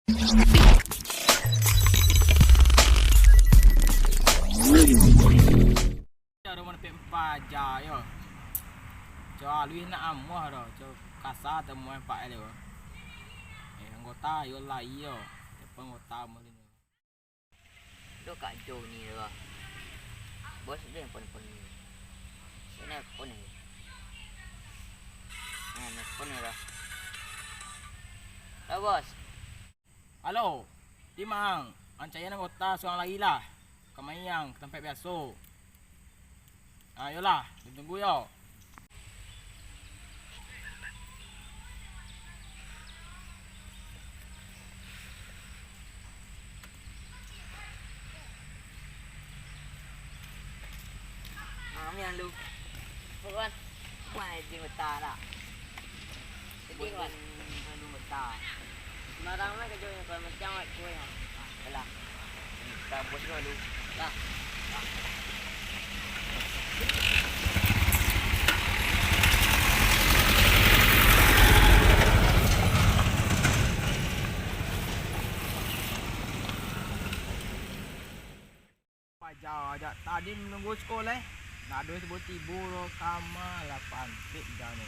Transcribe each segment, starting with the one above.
Cara mana paja yo. Cho Luis nak amuh dah. Cho kasar temu empat dia. Anggota yo lai yo. Anggota mesti. Lo kat Jo ni lah. Bos dia yang pon ni. Ini pon ni. Ni pon ni lah. Dah bos. Halo. Dimang. Ancayan anggota seorang lagi lah. Kemayang ke tempat biasa. Ayolah, tunggu yo. Yang lu. Bukan. Mai di mata dah. Jadi kan lu mata. Marang lah kerja yang kalau macam kau yang. Belah. Kita bos dulu. Dah. Paja tadi menunggu sekolah. Nak ada sebut tibu lo kama 8 tik jam ni.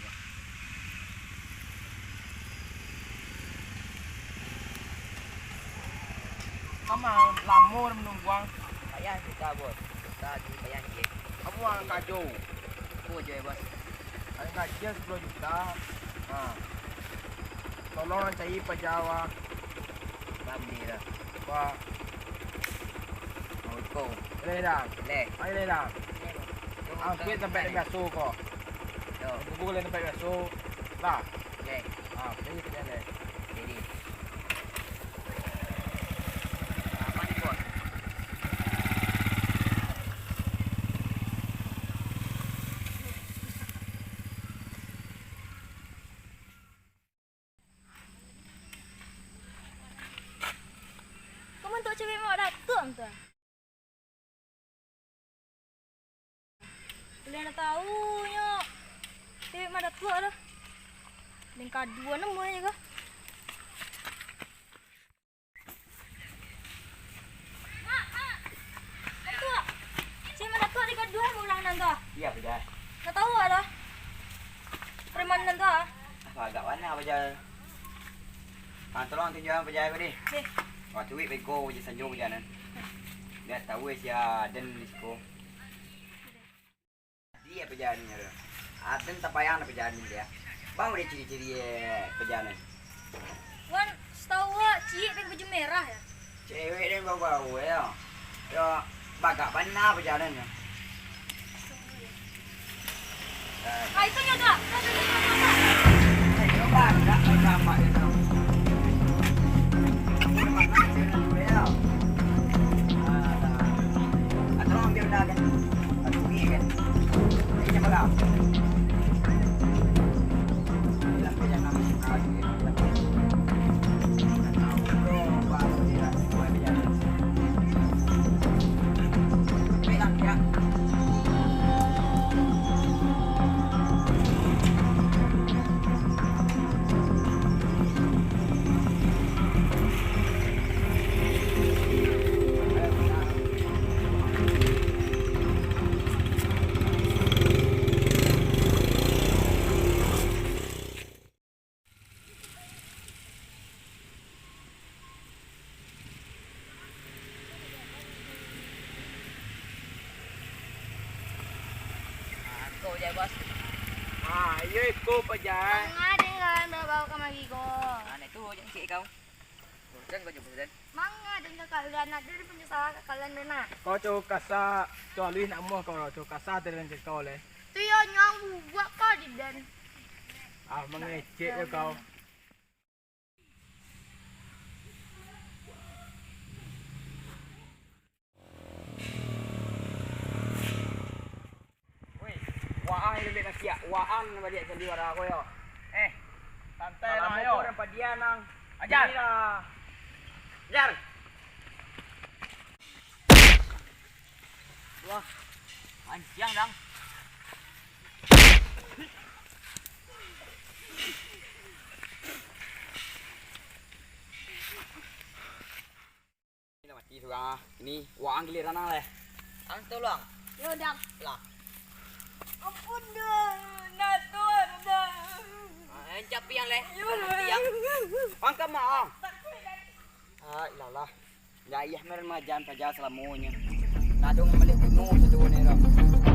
Kama lama menunggu. Bayar kita bos. Kita di bayar ni. Kamu ang kajo. Kau je bos. Ang kajo 10 juta. Ha. Tolong cari pejawa. Kami dah. Wah, Mau kau. boleh dah. Le. Boleh dah. Angkit tempat biasa kau. Yo. Tunggu boleh tempat biasa. Lah. Le. Ha, jadi kita le. Jadi. Apa ni bos? Kamu untuk cewek mau datang tu. Boleh nak tahu nyok. Cewek mau datang dah. Lengkap dua nama je ke? Mak. Cewek mau datang dekat dua ulang nanti. Iya betul. Nak tahu ada? Preman nanti. Agak mana baca. Tolong tunjuk apa baca apa ni? Deh. Waktu week bego je sanjung je nan. Dia tahu sia dan disko. Dia perjalanan ni ada. Aden tak payah nak perjalanan dia. Bang dia ciri-ciri perjalanan. Wan, setahu awak cik pakai baju merah ya? Cewek dia bau-bau ya. Ya bagak mana perjalanannya. Ah, itu nyata. Ayo bang, tak sama dia tahu. Mana cewek tu ya? Ada orang dia dah kan. Ada ni kan. Ini macam apa? Bilang dia nak masuk lagi. Kau je bos. Ha, yo ikut pejalan. Mangga dengan bawa ke mari ko. Anak tu jangan cik kau. Bosan kau jumpa bosan. Mangga dengan kalian nak dari penjelasan kalian nak. Kau cu kasar, cu Luis nak muah kau cu kasar terang kau le. Tu yo nyang buat kau di dan. Ah, mengecek je kau. Waang lebih nak siap. Waang balik sendiri orang aku yo. Santai lah yo. Orang padian nang. Ajar. Ajar. Wah. Panjang dang. surang. Ini wang giliran lah. Ang tolong. Yo dah. Lah. Ampun dah. Natur dah. Capi yang leh. Yo Yang. Ang kamang. Ay, lala. Ya iya meron mga dyan pa dyan sa lamunya. Nadong maliit mo sa doon nila.